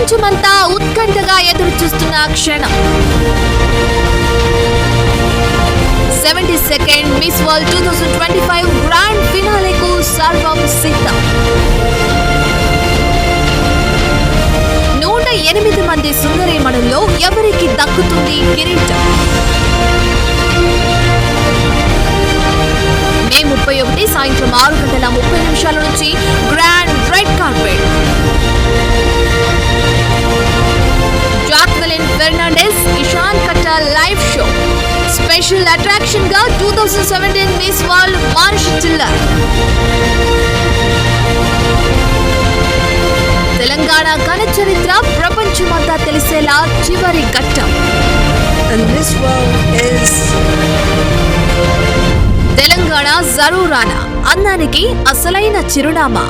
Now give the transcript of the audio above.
ప్రపంచమంతా ఉత్కంఠగా ఎదురుచూస్తున్న క్షణం. 72nd మిస్ వరల్డ్ 2025 గ్రాండ్ ఫినాలేకు సర్వం సిద్ధం. 108 మంది సుందరీమణుల్లో ఎవరికి దక్కుతుంది కిరీటం? మే 31 సాయంత్రం 6:30 నుంచి grand red carpet. Jacqueline Fernandez, Ishaan Khattar live show. Special attraction గా 2017 మిస్ వరల్డ్ మార్ష్ టిల్లర్. తెలంగాణ ఘన చరిత్ర ప్రపంచమంతా తెలిసేలా చివరి ఘట్టం. తెలంగాణ జరూరానా అందానికి అసలైన చిరునామా.